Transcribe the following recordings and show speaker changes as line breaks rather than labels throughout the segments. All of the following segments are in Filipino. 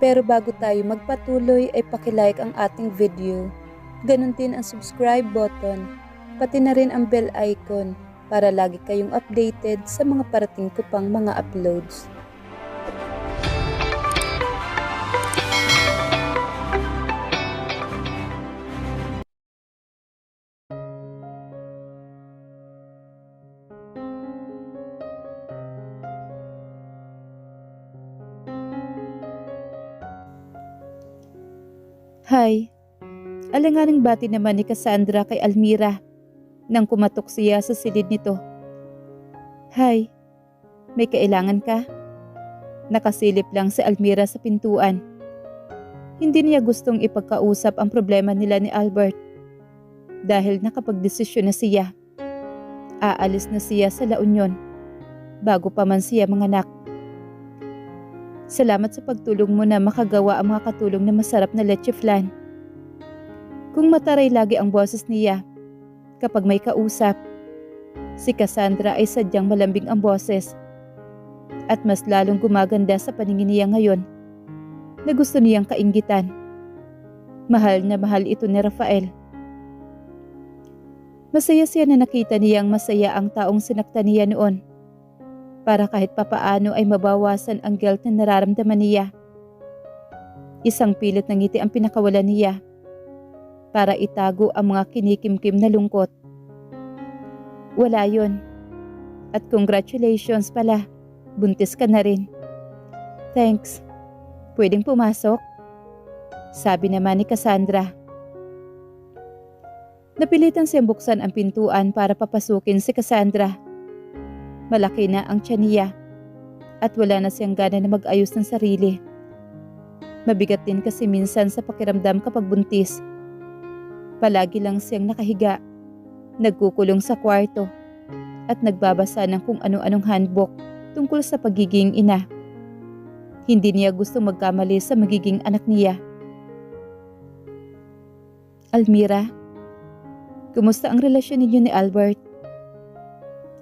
Pero bago tayo magpatuloy ay pakilike ang ating video. Ganon din ang subscribe button, pati na rin ang bell icon para lagi kayong updated sa mga parating ko pang mga uploads.
Hay, alanganing bati naman ni Cassandra kay Almira nang kumatok siya sa silid nito. Hay, may kailangan ka? Nakasilip lang si Almira sa pintuan. Hindi niya gustong ipagkausap ang problema nila ni Albert dahil nakapagdesisyon na siya. Aalis na siya sa La Union bago pa man siya manganak. Salamat sa pagtulong mo na makagawa ang mga katulong na masarap na leche flan. Kung mataray lagi ang boses niya kapag may kausap, si Cassandra ay sadyang malambing ang boses at mas lalong gumaganda sa paningin niya ngayon na gusto niyang kainggitan. Mahal na mahal ito ni Rafael. Masaya siya na nakita niyang masaya ang taong sinaktan niya noon, para kahit papaano ay mabawasan ang guilt na nararamdaman niya. Isang pilit ng ngiti ang pinakawalan niya para itago ang mga kinikimkim na lungkot. Wala yon. At congratulations pala, buntis ka na rin. Thanks. Pwedeng pumasok? Sabi naman ni Cassandra. Napilitan siyang buksan ang pintuan para papasukin si Cassandra. Malaki na ang tiyan niya at wala na siyang gana na mag-ayos ng sarili. Mabigat din kasi minsan sa pakiramdam kapag buntis. Palagi lang siyang nakahiga, nagkukulong sa kwarto at nagbabasa ng kung ano-anong handbook tungkol sa pagiging ina. Hindi niya gusto magkamali sa magiging anak niya. Almira, kumusta ang relasyon ninyo ni Albert?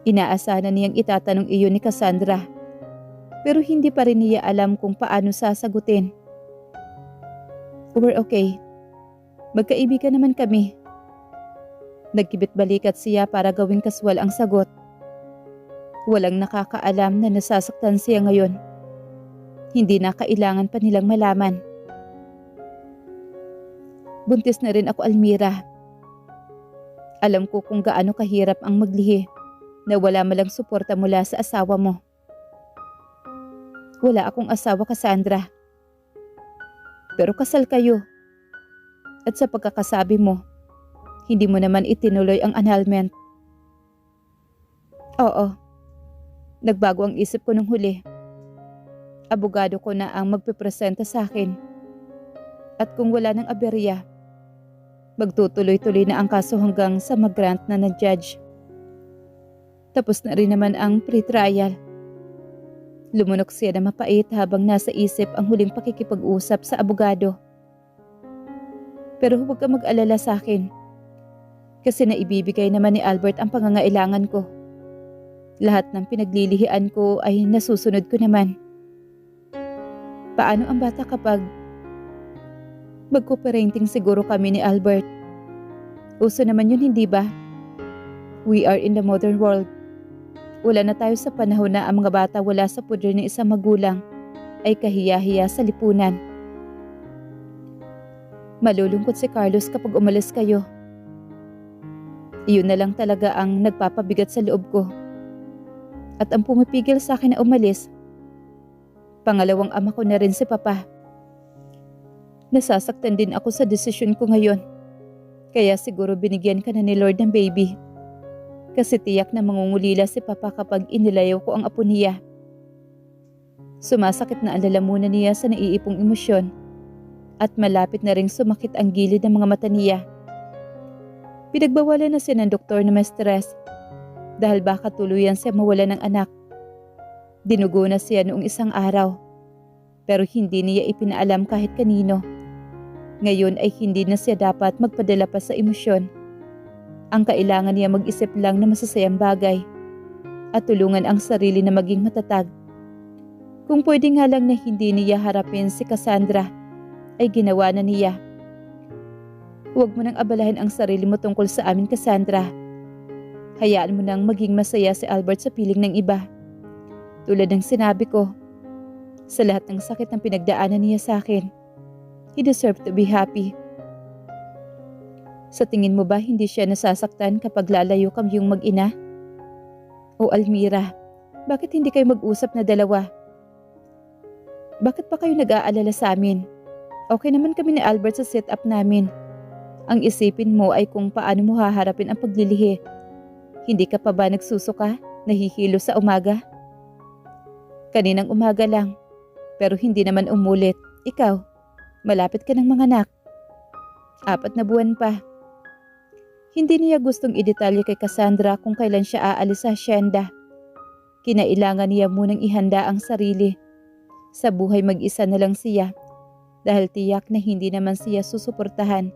Inaasahan niyang itatanong iyon ni Cassandra, pero hindi pa rin niya alam kung paano sasagutin. We're okay. Magkaibigan naman kami. Nagkibit-balikat siya para gawing kaswal ang sagot. Walang nakakaalam na nasasaktan siya ngayon. Hindi na kailangan pa nilang malaman. Buntis na rin ako, Almira. Alam ko kung gaano kahirap ang maglihi na wala malang suporta mula sa asawa mo. Wala akong asawa, Cassandra. Pero kasal kayo. At sa pagkakasabi mo, hindi mo naman itinuloy ang annulment. Oo. Nagbago ang isip ko nung huli. Abogado ko na ang magpipresenta sa akin. At kung wala ng aberya, magtutuloy-tuloy na ang kaso hanggang sa mag-grant na ng judge. Tapos na rin naman ang pre-trial. Lumunok siya na mapait habang nasa isip ang huling pakikipag-usap sa abogado. Pero huwag ka mag-alala sa akin. Kasi naibibigay naman ni Albert ang pangangailangan ko. Lahat ng pinaglilihian ko ay nasusunod ko naman. Paano ang bata kapag mag-co-parenting siguro kami ni Albert? Uso naman yun, hindi ba? We are in the modern world. Wala na tayo sa panahon na ang mga bata wala sa puder ng isang magulang ay kahiya-hiya sa lipunan. Malulungkot si Carlos kapag umalis kayo. Iyon na lang talaga ang nagpapabigat sa loob ko. At ang pumipigil sa akin na umalis, pangalawang ama ko na rin si Papa. Nasasaktan din ako sa desisyon ko ngayon. Kaya siguro binigyan ka na ni Lord ng baby. Kasi tiyak na mangungulila si Papa kapag inilayaw ko ang apo niya. Sumasakit na ang lalamunan niya sa naiipong emosyon at malapit na ring sumakit ang gilid ng mga mata niya. Pinagbawalan na siya ng doktor na may stress dahil baka tuluyan siya mawala ng anak. Dinugo na siya noong isang araw pero hindi niya ipinaalam kahit kanino. Ngayon ay hindi na siya dapat magpadala pa sa emosyon. Ang kailangan niya mag-isip lang na masasayang bagay at tulungan ang sarili na maging matatag. Kung pwede nga lang na hindi niya harapin si Cassandra, ay ginawa na niya. Huwag mo nang abalahin ang sarili mo tungkol sa amin, Cassandra. Hayaan mo nang maging masaya si Albert sa piling ng iba. Tulad ng sinabi ko, sa lahat ng sakit ng pinagdaanan niya sa akin, he deserved to be happy. Sa tingin mo ba hindi siya nasasaktan kapag lalayo kaming mag-ina? O Almira, bakit hindi kayo mag-usap na dalawa? Bakit pa kayo nag-aalala sa amin? Okay naman kami ni Albert sa setup namin. Ang isipin mo ay kung paano mo haharapin ang paglilihi. Hindi ka pa ba nagsusuka, nahihilo sa umaga? Kaninang umaga lang, pero hindi naman umulit. Ikaw, malapit ka ng manganak. 4 na buwan pa. Hindi niya gustong idetalye kay Cassandra kung kailan siya aalis sa asyenda. Kinailangan niya munang ihanda ang sarili. Sa buhay mag-isa na lang siya dahil tiyak na hindi naman siya susuportahan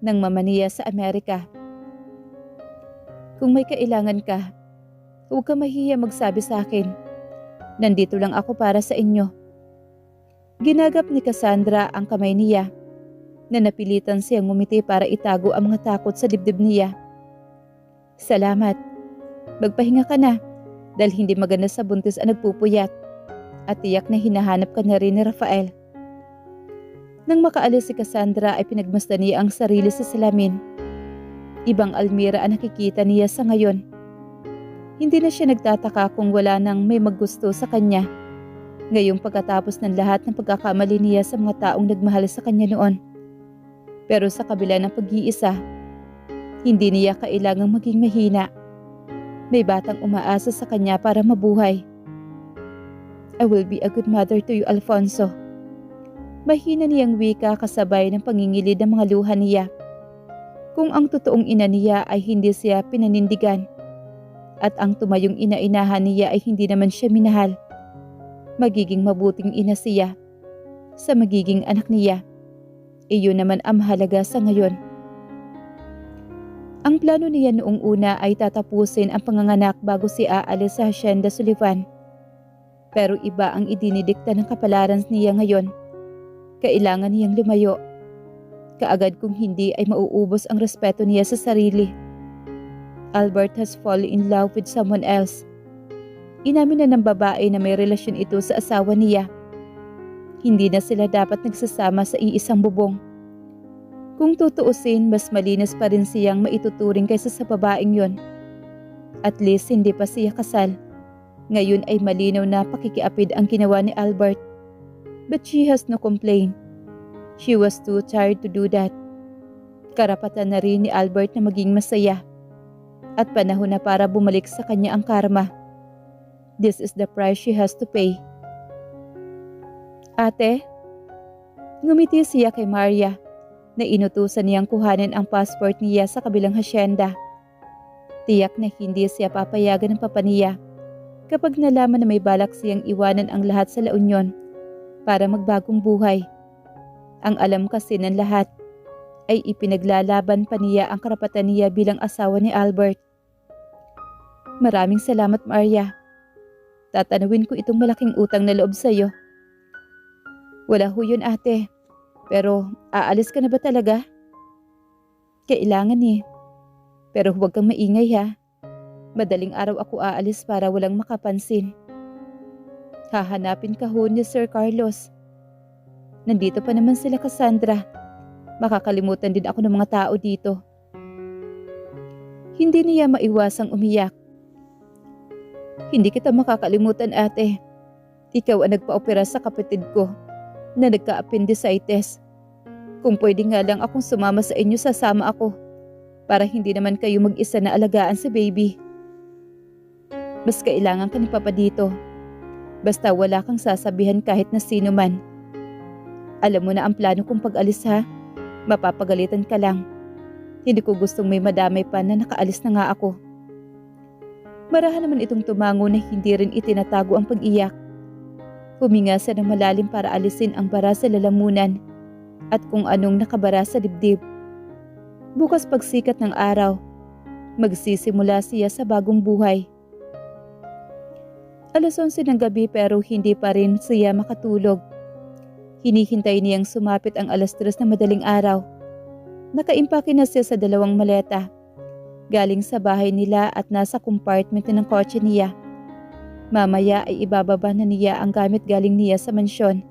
ng mama niya sa Amerika. Kung may kailangan ka, huwag ka mahiya magsabi sa akin. Nandito lang ako para sa inyo. Ginagap ni Cassandra ang kamay niya na napilitan siyang ngumiti para itago ang mga takot sa dibdib niya. Salamat. Magpahinga ka na dahil hindi maganda sa buntis ang nagpupuyat at tiyak na hinahanap ka na rin ni Rafael. Nang makaalis si Cassandra ay pinagmasdan niya ang sarili sa salamin. Ibang Almira ang nakikita niya sa ngayon. Hindi na siya nagtataka kung wala nang may maggusto sa kanya. Ngayong pagkatapos ng lahat ng pagkakamali niya sa mga taong nagmahal sa kanya noon. Pero sa kabila ng pag-iisa, hindi niya kailangang maging mahina. May batang umaasa sa kanya para mabuhay. I will be a good mother to you, Alfonso. Mahina niyang wika kasabay ng pangingilid ng mga luha niya. Kung ang totoong ina niya ay hindi siya pinanindigan at ang tumayong ina-inahan niya ay hindi naman siya minahal, magiging mabuting ina siya sa magiging anak niya. Iyon naman ang mahalaga sa ngayon. Ang plano niya noong una ay tatapusin ang panganganak bago siya aalis sa Hacienda Sullivan. Pero iba ang idinidikta ng kapalaran niya ngayon. Kailangan niyang lumayo. Kaagad kung hindi ay mauubos ang respeto niya sa sarili. Albert has fallen in love with someone else. Inamin na ng babae na may relasyon ito sa asawa niya. Hindi na sila dapat nagsasama sa iisang bubong. Kung tutuusin, mas malinis pa rin siyang maituturing kaysa sa babaeng yon. At least hindi pa siya kasal. Ngayon ay malinaw na pakikiapid ang ginawa ni Albert. But she has no complaint. She was too tired to do that. Karapatan na rin ni Albert na maging masaya. At panahon na para bumalik sa kanya ang karma. This is the price she has to pay. Ate, ngumiti siya kay Maria na inutusan niyang kuhanin ang passport niya sa kabilang hasyenda. Tiyak na hindi siya papayagan ng papa niya kapag nalaman na may balak siyang iwanan ang lahat sa La Union para magbagong buhay. Ang alam kasi ng lahat ay ipinaglalaban pa niya ang karapatan niya bilang asawa ni Albert. Maraming salamat, Maria. Tatanawin ko itong malaking utang na loob sa iyo. Wala ho yun, ate. Pero aalis ka na ba talaga? Kailangan eh. Pero huwag kang maingay ha. Madaling araw ako aalis para walang makapansin. Hahanapin ka ho ni Sir Carlos. Nandito pa naman sila, Cassandra. Makakalimutan din ako ng mga tao dito. Hindi niya maiwasang umiyak. Hindi kita makakalimutan, ate. Ikaw ang nagpa-opera sa kapatid ko na nagka-appendicitis. Kung pwede nga lang akong sumama sa inyo, sasama ako para hindi naman kayo mag-isa na alagaan si baby. Mas kailangan ka ni Papa dito. Basta wala kang sasabihan kahit na sino man. Alam mo na ang plano kong pag-alis ha. Mapapagalitan ka lang. Hindi ko gustong may madamay pa na nakaalis na nga ako. Marahan naman itong tumango na hindi rin itinatago ang pag-iyak. Huminga siya ng malalim para alisin ang bara sa lalamunan at kung anong nakabara sa dibdib. Bukas pagsikat ng araw, magsisimula siya sa bagong buhay. 11 ng gabi pero hindi pa rin siya makatulog. Hinihintay niyang sumapit ang 3:00 na madaling araw. Nakaimpake na siya sa 2 maleta. Galing sa bahay nila at nasa compartment ng kotse niya. Mamaya ay ibababa na niya ang gamit galing niya sa mansyon.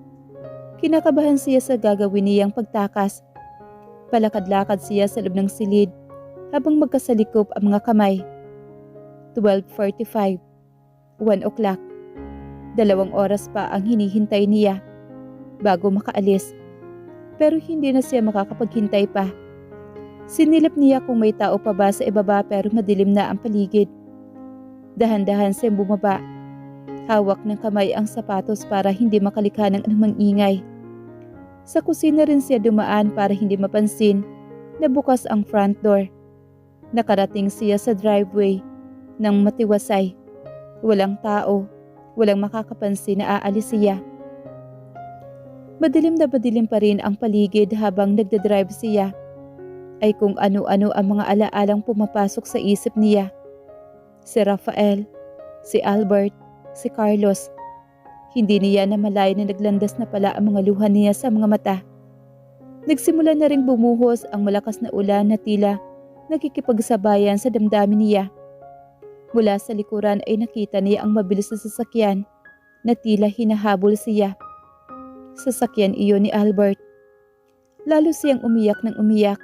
Kinakabahan siya sa gagawin niyang pagtakas. Palakad-lakad siya sa loob ng silid habang magkasalikop ang mga kamay. 12:45, 1 o'clock. 2 oras pa ang hinihintay niya bago makaalis. Pero hindi na siya makakapaghintay pa. Sinilip niya kung may tao pa ba sa ibaba pero madilim na ang paligid. Dahan-dahan siyang bumaba. Hawak ng kamay ang sapatos para hindi makalikha ng anumang ingay. Sa kusina rin siya dumaan para hindi mapansin na bukas ang front door. Nakarating siya sa driveway nang matiwasay. Walang tao, walang makakapansin na aalis siya. Madilim na madilim pa rin ang paligid habang nagdadrive siya. Ay kung ano-ano ang mga alaalang pumapasok sa isip niya. Si Rafael, si Albert, si Carlos. Hindi niya namalay na naglandas na pala ang mga luha niya sa mga mata. Nagsimula na ring bumuhos ang malakas na ulan na tila nakikipagsabayan sa damdamin niya. Mula sa likuran ay nakita niya ang mabilis na sasakyan na tila hinahabol siya. Sasakyan iyon ni Albert. Lalo siyang umiyak ng umiyak.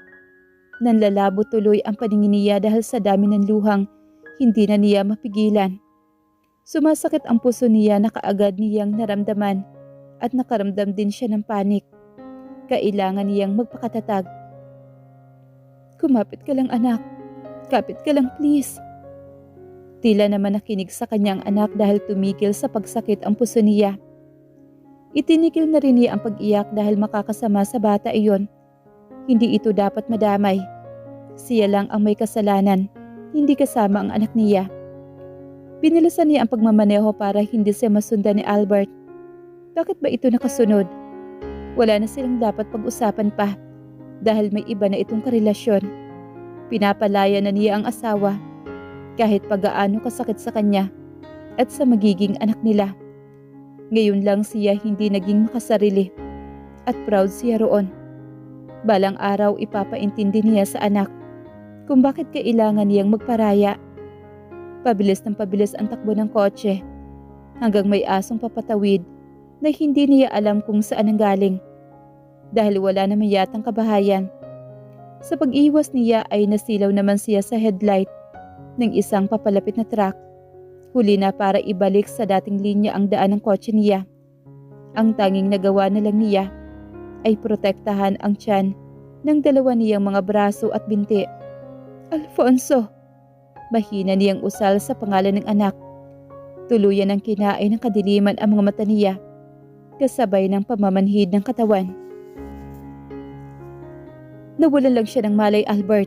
Nanlalabo tuloy ang paningin niya dahil sa dami ng luhang hindi na niya mapigilan. Sumasakit ang puso niya na kaagad niyang naramdaman at nakaramdam din siya ng panik. Kailangan niyang magpakatatag. "Kumapit ka lang anak. Kapit ka lang please." Tila naman nakinig sa kanyang anak dahil tumigil sa pagsakit ang puso niya. Itinigil na rin niya ang pag-iyak dahil makakasama sa bata iyon. Hindi ito dapat madamay. Siya lang ang may kasalanan, hindi kasama ang anak niya. Binilasan niya ang pagmamaneho para hindi siya masundan ni Albert. Bakit ba ito nakasunod? Wala na silang dapat pag-usapan pa dahil may iba na itong karelasyon. Pinapalaya na niya ang asawa kahit pagaano kasakit sa kanya at sa magiging anak nila. Ngayon lang siya hindi naging makasarili at proud siya roon. Balang araw ipapaintindi niya sa anak kung bakit kailangan niyang magparaya. Pabilis ng pabilis ang takbo ng kotse hanggang may asong papatawid na hindi niya alam kung saan ang galing dahil wala naman yatang kabahayan. Sa pag-iwas niya ay nasilaw naman siya sa headlight ng isang papalapit na truck. Huli na para ibalik sa dating linya ang daan ng kotse niya. Ang tanging nagawa na lang niya ay protektahan ang tiyan ng dalawa niyang mga braso at binti. "Alfonso!" Mahina niyang usal sa pangalan ng anak. Tuluyan ang kinain ng kadiliman ang mga mata niya, kasabay ng pamamanhid ng katawan. "Nawalan lang siya ng malay, Albert.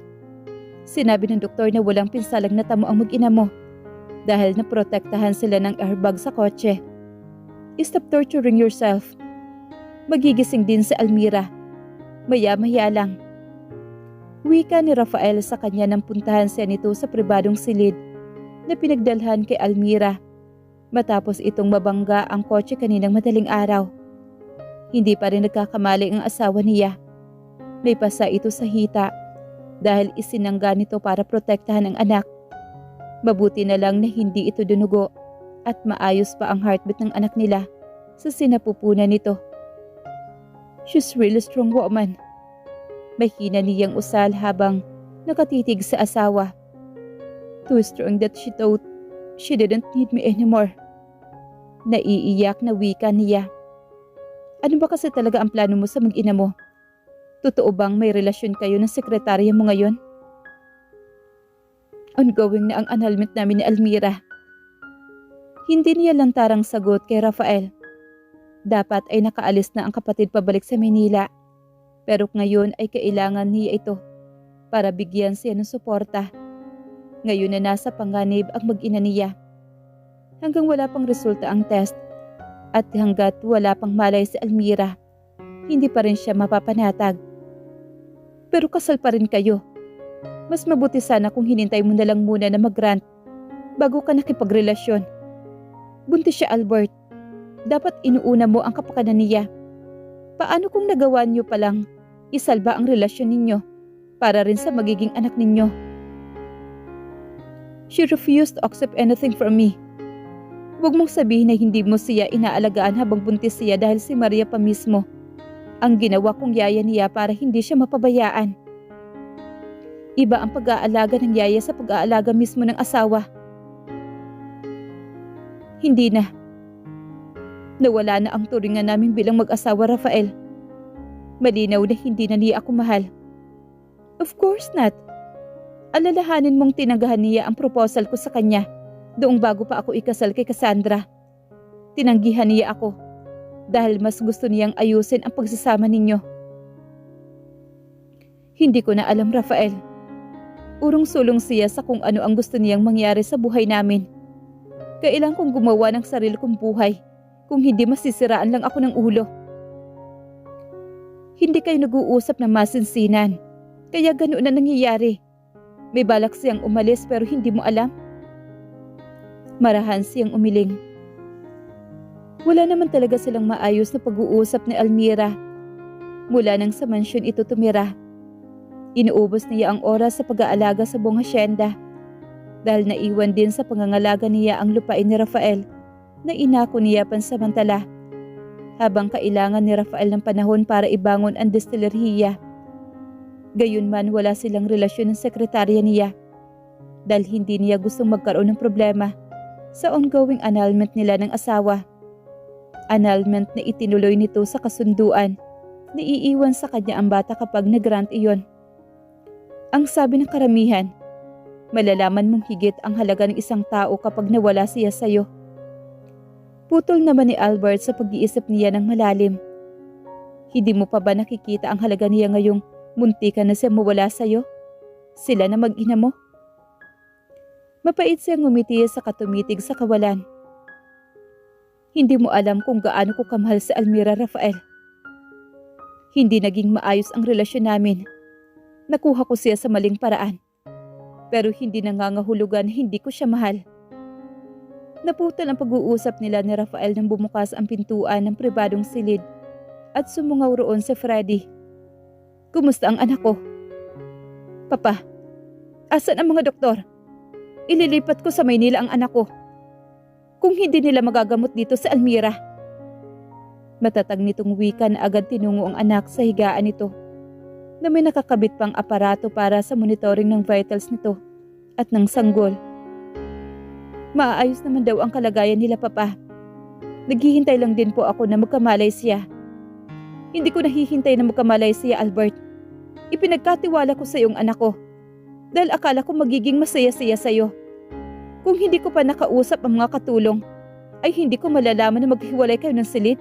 Sinabi ng doktor na walang pinsalang natamo ang mag-ina mo dahil naprotektahan sila ng airbag sa kotse. Stop torturing yourself. Magigising din si Almira. Maya-maya lang." Wika ni Rafael sa kanya nang puntahan siya nito sa pribadong silid na pinagdalhan kay Almira matapos itong mabangga ang kotse kaninang madaling araw. Hindi pa rin nagkakamali ang asawa niya. May pasa ito sa hita dahil isinangga nito para protektahan ang anak. Mabuti na lang na hindi ito dunugo at maayos pa ang heartbeat ng anak nila sa sinapupunan nito. "She's really strong woman." Mahina niyang usal habang nakatitig sa asawa. "Too strong that she thought she didn't need me anymore." Naiiyak na wika niya. "Ano ba kasi talaga ang plano mo sa mag-ina mo? Totoo bang may relasyon kayo ng sekretarya mo ngayon?" "Ongoing na ang annulment namin ni Almira." Hindi niya lantarang sagot kay Rafael. Dapat ay nakaalis na ang kapatid pabalik sa Maynila. Pero ngayon ay kailangan niya ito para bigyan siya ng suporta. Ngayon na nasa panganib ang mag-ina niya. Hanggang wala pang resulta ang test at hanggat wala pang malay si Almira, hindi pa rin siya mapapanatag. "Pero kasal pa rin kayo. Mas mabuti sana kung hinintay mo na lang muna na mag-grant bago ka nakipagrelasyon." Buntis siya, Albert. Dapat inuuna mo ang kapakanan niya. Paano kung nagawa niyo palang isalba ang relasyon ninyo para rin sa magiging anak ninyo? She refused to accept anything from me. Huwag mong sabihin na hindi mo siya inaalagaan habang buntis siya dahil si Maria pa mismo ang ginawa kong yaya niya para hindi siya mapabayaan. Iba ang pag-aalaga ng yaya sa pag-aalaga mismo ng asawa. Hindi na. Nawala na ang turingan namin bilang mag-asawa, Rafael. Malinaw na hindi na niya ako mahal. Of course not. Alalahanin mong tinanggahan niya ang proposal ko sa kanya doong bago pa ako ikasal kay Cassandra. Tinanggihan niya ako dahil mas gusto niyang ayusin ang pagsasama ninyo. Hindi ko na alam, Rafael. Urong-sulong siya sa kung ano ang gusto niyang mangyari sa buhay namin. Kailan kong gumawa ng sarili kong buhay kung hindi masisiraan lang ako ng ulo. Hindi kayo nag-uusap ng masinsinan, kaya ganoon na nangyayari. May balak siyang umalis pero hindi mo alam. Marahan siyang umiling. Wala naman talaga silang maayos na pag-uusap ni Almira. Mula nang sa mansyon ito tumira. Inuubos niya ang oras sa pag-aalaga sa buong hasyenda dahil naiwan din sa pangangalaga niya ang lupain ni Rafael na inako niya pansamantala habang kailangan ni Rafael ng panahon para ibangon ang destillerhiya. Gayunman wala silang relasyon ng sekretarya niya dahil hindi niya gustong magkaroon ng problema sa ongoing annulment nila ng asawa. Annulment na itinuloy nito sa kasunduan na iiwan sa kanya ang bata kapag nag-grant iyon. Ang sabi ng karamihan, malalaman mong higit ang halaga ng isang tao kapag nawala siya sa'yo. Putol naman ni Albert sa pag-iisip niya ng malalim. Hindi mo pa ba nakikita ang halaga niya ngayong munti ka na siya mawala sa'yo? Sila na mag-ina mo? Mapait siyang ngumiti sa katumitig sa kawalan. Hindi mo alam kung gaano ko kamahal si Almira, Rafael. Hindi naging maayos ang relasyon namin. Nakuha ko siya sa maling paraan. Pero hindi nangangahulugan hindi ko siya mahal. Naputol ang pag-uusap nila ni Rafael nang bumukas ang pintuan ng pribadong silid at sumungaw roon si Freddy. Kumusta ang anak ko? Papa, asan ang mga doktor? Ililipat ko sa Maynila ang anak ko. Kung hindi nila magagamot dito sa Almira. Matatag nitong wika na agad tinungo ang anak sa higaan nito na may nakakabit pang aparato para sa monitoring ng vitals nito at ng sanggol. Maayos naman daw ang kalagayan nila, Papa. Naghihintay lang din po ako na magkamalay siya. Hindi ko nahihintay na magkamalay siya, Albert. Ipinagkatiwala ko sa iyong anak ko dahil akala ko magiging masaya-saya sa iyo. Kung hindi ko pa nakausap ang mga katulong, ay hindi ko malalaman na maghiwalay kayo ng silid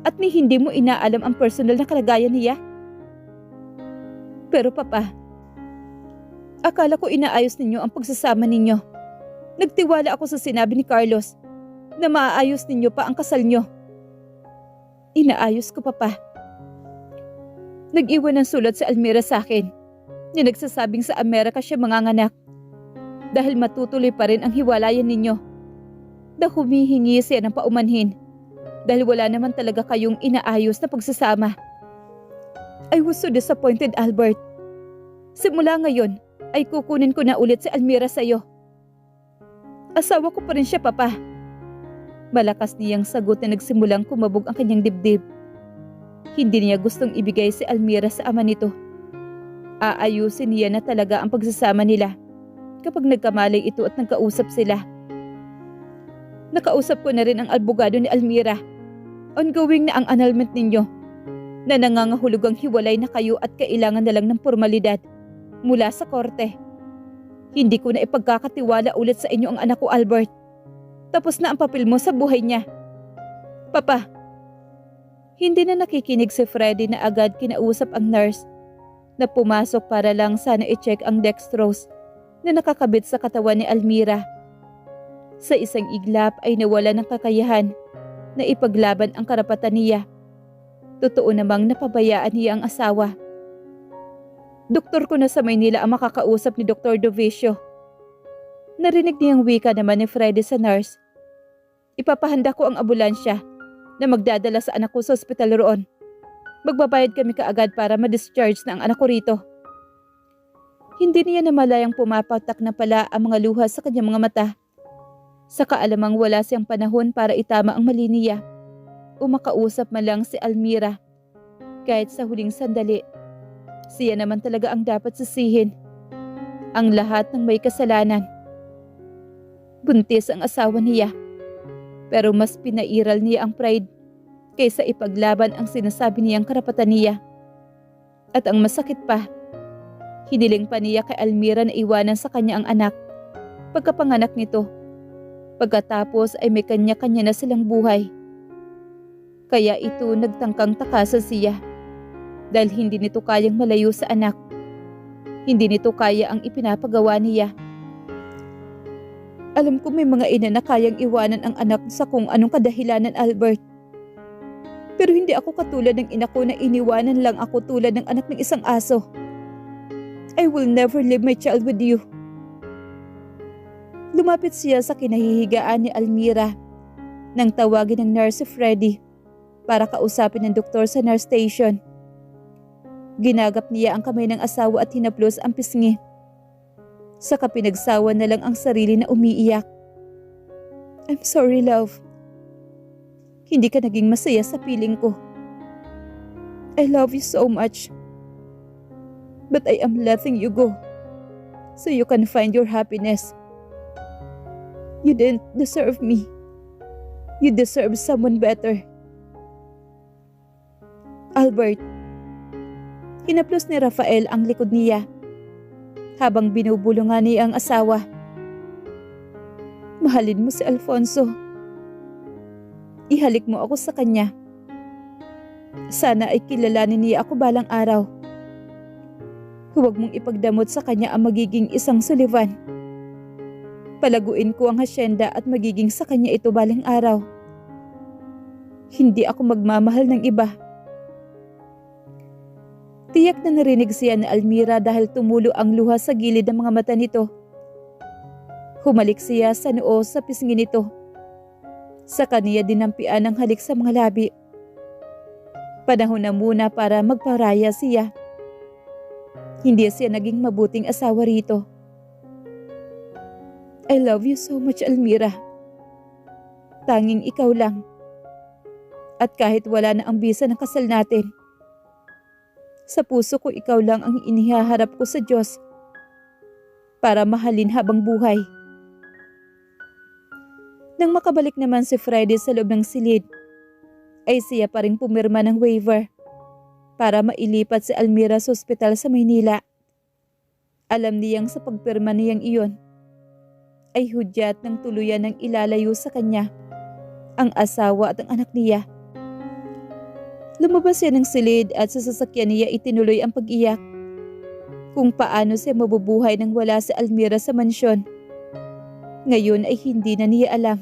at ni hindi mo inaalam ang personal na kalagayan niya. Pero Papa, akala ko inaayos ninyo ang pagsasama ninyo. Nagtiwala ako sa sinabi ni Carlos na maaayos ninyo pa ang kasal nyo. Inaayos ko, Papa. Nag-iwan ng sulat si Almira sa akin na nagsasabing sa Amerika siya manganganak dahil matutuloy pa rin ang hiwalayan ninyo. Na humihingi siya ng paumanhin dahil wala naman talaga kayong inaayos na pagsasama. I was so disappointed, Albert. Simula ngayon ay kukunin ko na ulit si Almira sa'yo. Asawa ko pa rin siya, Papa. Malakas niyang sagot na nagsimulang kumabog ang kanyang dibdib. Hindi niya gustong ibigay si Almira sa ama nito. Aayusin niya na talaga ang pagsasama nila kapag nagkamalay ito at nagkausap sila. Nakausap ko na rin ang abogado ni Almira. Ongoing na ang annulment ninyo na nangangahulugang hiwalay na kayo at kailangan na lang ng formalidad mula sa korte. Hindi ko na ipagkakatiwala ulit sa inyo ang anak ko, Albert. Tapos na ang papel mo sa buhay niya. Papa, hindi na nakikinig si Freddy na agad kinausap ang nurse na pumasok para lang sana i-check ang dextrose na nakakabit sa katawan ni Almira. Sa isang iglap ay nawala ng kakayahan na ipaglaban ang karapatan niya. Totoo namang napabayaan niya ang asawa. Doktor ko na sa Maynila ang makakausap ni Dr. Dovicio. Narinig niyang wika naman ni Freddy sa nurse. Ipapahanda ko ang ambulansya na magdadala sa anak ko sa ospital roon. Magbabayad kami kaagad para ma-discharge na ang anak ko rito. Hindi niya namalayang pumapatak na pala ang mga luha sa kanyang mga mata. Sa kaalamang wala siyang panahon para itama ang mali niya o makausap man lang si Almira. Kahit sa huling sandali, siya naman talaga ang dapat sisihin. Ang lahat ng may kasalanan. Buntis ang asawa niya. Pero mas pinairal niya ang pride kaysa ipaglaban ang sinasabi niyang karapatan niya. At ang masakit pa, hiniling pa niya kay Almira na iwanan sa kanya ang anak pagkapanganak nito. Pagkatapos ay may kanya-kanya na silang buhay. Kaya ito nagtangkang takasan siya dahil hindi nito kayang malayo sa anak. Hindi nito kaya ang ipinapagawa niya. Alam ko may mga ina na kayang iwanan ang anak sa kung anong kadahilanan, Albert. Pero hindi ako katulad ng ina ko na iniwanan lang ako tulad ng anak ng isang aso. I will never leave my child with you. Lumapit siya sa kinahihigaan ni Almira nang tawagin ng nurse si Freddy para kausapin ng doktor sa nurse station. Ginagap niya ang kamay ng asawa at hinaplos ang pisngi. Saka pinagsawa na lang ang sarili na umiiyak. I'm sorry, love. Hindi ka naging masaya sa piling ko. I love you so much. But I am letting you go so you can find your happiness. You didn't deserve me. You deserve someone better. Albert, hinaplos ni Rafael ang likod niya habang binubulungan niya ang asawa. Mahalin mo si Alfonso. Ihalik mo ako sa kanya. Sana ay kilalanin niya ako balang araw. Huwag mong ipagdamot sa kanya ang magiging isang Sullivan. Palaguin ko ang hasyenda at magiging sa kanya ito balang araw. Hindi ako magmamahal ng iba. Tiyak na narinig siya ni Almira dahil tumulo ang luha sa gilid ng mga mata nito. Humalik siya sa noo sa pisngi nito. Sa kaniya dinampian ang halik sa mga labi. Panahon na muna para magparaya siya. Hindi siya naging mabuting asawa rito. I love you so much, Almira. Tanging ikaw lang. At kahit wala na ang bisa ng kasal natin, sa puso ko ikaw lang ang inihaharap ko sa Diyos para mahalin habang buhay. Nang makabalik naman si Friday sa loob ng silid, ay siya pa rin pumirma ng waiver para mailipat si Almira sa ospital sa Maynila. Alam niyang sa pagpirma niyang iyon ay hudyat ng tuluyan ng ilalayo sa kanya ang asawa at ang anak niya. Lumabas siya ng silid at sa sasakyan niya itinuloy ang pag-iyak. Kung paano siya mabubuhay nang wala si Almira sa mansyon. Ngayon ay hindi na niya alam.